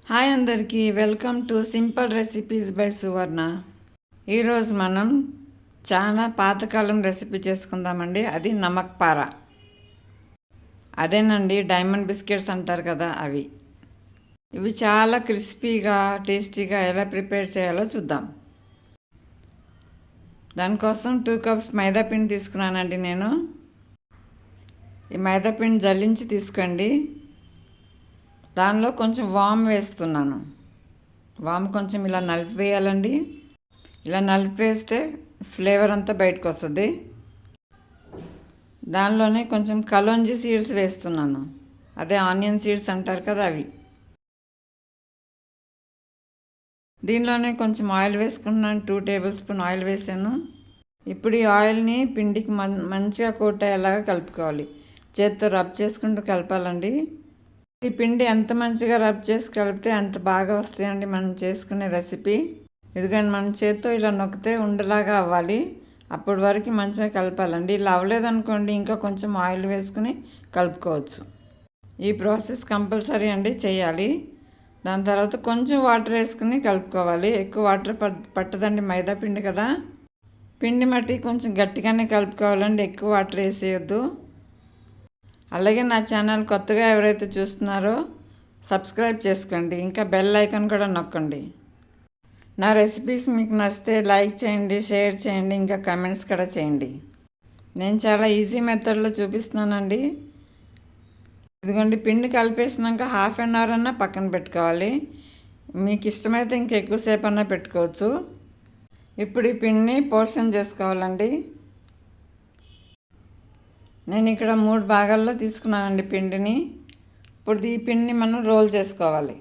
Hi అందరికీ, welcome to simple recipes by Suvarna. ఈరోజు మనం చాలా పాతకాలం రెసిపీ చేసుకుందామండి. అది నమక్ పార. అదేనండి డైమండ్ బిస్కెట్స్ అంటారు కదా, అవి. ఇవి చాలా క్రిస్పీగా టేస్టీగా ఎలా ప్రిపేర్ చేయాలో చూద్దాం. దానికోసం 2 కప్స్ మైదాపిండి తీసుకున్నానండి నేను. ఈ మైదాపిండి జల్లించి తీసుకోండి. దానిలో కొంచెం వామ్ వేస్తున్నాను. వామ్ కొంచెం ఇలా నలిపివేయాలండి. ఇలా నలిపేస్తే ఫ్లేవర్ అంతా బయటకు వస్తుంది. దానిలోనే కొంచెం కలోంజీ సీడ్స్ వేస్తున్నాను. అదే ఆనియన్ సీడ్స్ అంటారు కదా, అవి. దీనిలోనే కొంచెం ఆయిల్ వేసుకుంటున్నాను. 2 టేబుల్ స్పూన్ ఆయిల్ వేసాను. ఇప్పుడు ఈ ఆయిల్ని పిండికి మంచిగా కోట్ అయ్యేలాగా కలుపుకోవాలి. చేత్తో రబ్ చేసుకుంటూ కలపాలండి. ఈ పిండి ఎంత మంచిగా రబ్ చేసి కలిపితే అంత బాగా వస్తాయండి మనం చేసుకునే రెసిపీ. ఎందుకంటే మన చేత్తో ఇలా నొక్కితే ఉండలాగా అవ్వాలి. అప్పటి వరకు మంచిగా కలపాలండి. ఇలా అవ్వలేదనుకోండి, ఇంకా కొంచెం ఆయిల్ వేసుకుని కలుపుకోవచ్చు. ఈ ప్రాసెస్ కంపల్సరీ అండి చేయాలి. దాని తర్వాత కొంచెం వాటర్ వేసుకుని కలుపుకోవాలి. ఎక్కువ వాటర్ పట్టదండి, మైదా పిండి కదా. పిండి మట్టి కొంచెం గట్టిగానే కలుపుకోవాలండి, ఎక్కువ వాటర్ వేసేయొద్దు. అలాగే నా ఛానల్ కొత్తగా ఎవరైతే చూస్తున్నారో సబ్స్క్రైబ్ చేసుకోండి. ఇంకా బెల్ ఐకాన్ కూడా నొక్కండి. నా రెసిపీస్ మీకు నచ్చితే లైక్ చేయండి, షేర్ చేయండి, ఇంకా కామెంట్స్ కూడా చేయండి. నేను చాలా ఈజీ మెథడ్లో చూపిస్తున్నానండి. ఇదిగోండి, పిండి కలిపేసినాక 1/2 అవర్ అన్నా పక్కన పెట్టుకోవాలి. మీకు ఇష్టమైతే ఇంకా ఎక్కువసేపు అన్నా పెట్టుకోవచ్చు. ఇప్పుడు ఈ పిండిని పోర్షన్ చేసుకోవాలండి. నేను ఇక్కడ 3 భాగాల్లో తీసుకున్నానండి పిండిని. ఇప్పుడు ఈ పిండిని మనం రోల్ చేసుకోవాలి.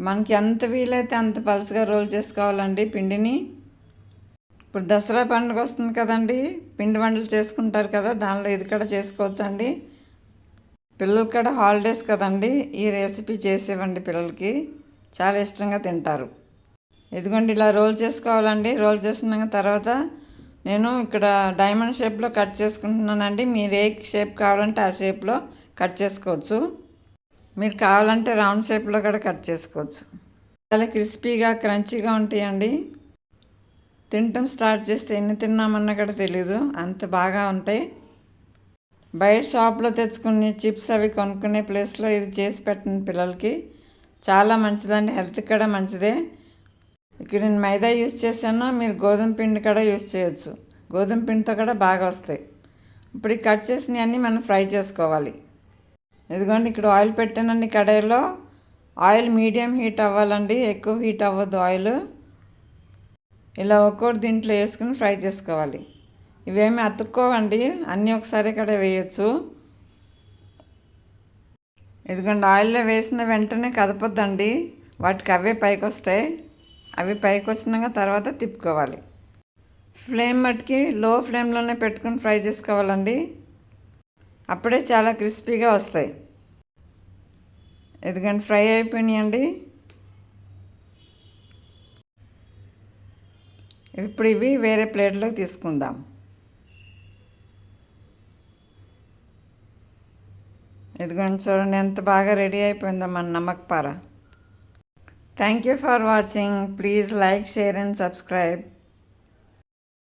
మనకి ఎంత వీలైతే అంత పలుచగా రోల్ చేసుకోవాలండి పిండిని. ఇప్పుడు దసరా పండుగ వస్తుంది కదండి, పిండి వంటలు చేసుకుంటారు కదా, దానిలో ఇది కూడా చేసుకోవచ్చండి. పిల్లలకి కూడా హాలిడేస్ కదండి, ఈ రెసిపీ చేసేవండి. పిల్లలకి చాలా ఇష్టంగా తింటారు. ఇదిగోండి, ఇలా రోల్ చేసుకోవాలండి. రోల్ చేసిన తర్వాత నేను ఇక్కడ డైమండ్ షేప్లో కట్ చేసుకుంటున్నానండి. మీరు ఏ షేప్ కావాలంటే ఆ షేప్లో కట్ చేసుకోవచ్చు. మీరు కావాలంటే రౌండ్ షేప్లో కూడా కట్ చేసుకోవచ్చు. చాలా క్రిస్పీగా క్రంచీగా ఉంటాయండి. తినటం స్టార్ట్ చేస్తే ఎన్ని తిన్నామన్నా కూడా తెలీదు, అంత బాగా ఉంటాయి. బయట షాప్లో తెచ్చుకుని చిప్స్ అవి కొనుక్కునే ప్లేస్లో ఇది చేసి పెట్టండి పిల్లలకి. చాలా మంచిదండి, హెల్త్కి కూడా మంచిదే. ఇక్కడ నేను మైదా యూస్ చేశాను, మీరు గోధుమ పిండి కూడా యూస్ చేయొచ్చు. గోధుమ పిండితో కూడా బాగా వస్తాయి. ఇప్పుడు ఈ కట్ చేసినవన్నీ మనం ఫ్రై చేసుకోవాలి. ఇదిగోండి, ఇక్కడ ఆయిల్ పెట్టానండి కడాయిలో. ఆయిల్ మీడియం హీట్ అవ్వాలండి, ఎక్కువ హీట్ అవ్వద్దు ఆయిల్. ఇలా ఒక్కొక్కటి దీంట్లో వేసుకుని ఫ్రై చేసుకోవాలి. ఇవేమి అతుక్కోవండి, అన్నీ ఒకసారి ఇక్కడ వేయచ్చు. ఇదిగోండి, ఆయిల్లో వేసిన వెంటనే కదపొద్దండి, వాటికి అవే పైకి వస్తాయి. అవి పైకి వచ్చినాక తర్వాత తిప్పుకోవాలి. ఫ్లేమ్ మట్టుకి లో ఫ్లేమ్లోనే పెట్టుకుని ఫ్రై చేసుకోవాలండి. అప్పుడే చాలా క్రిస్పీగా వస్తాయి. ఎందుకంటే ఫ్రై అయిపోయినాయండి. ఇప్పుడు ఇవి వేరే ప్లేట్లోకి తీసుకుందాం. ఇదిగోండి, చూడండి ఎంత బాగా రెడీ అయిపోయిందో మన నమక్ పార. Thank you for watching. Please like, share and subscribe.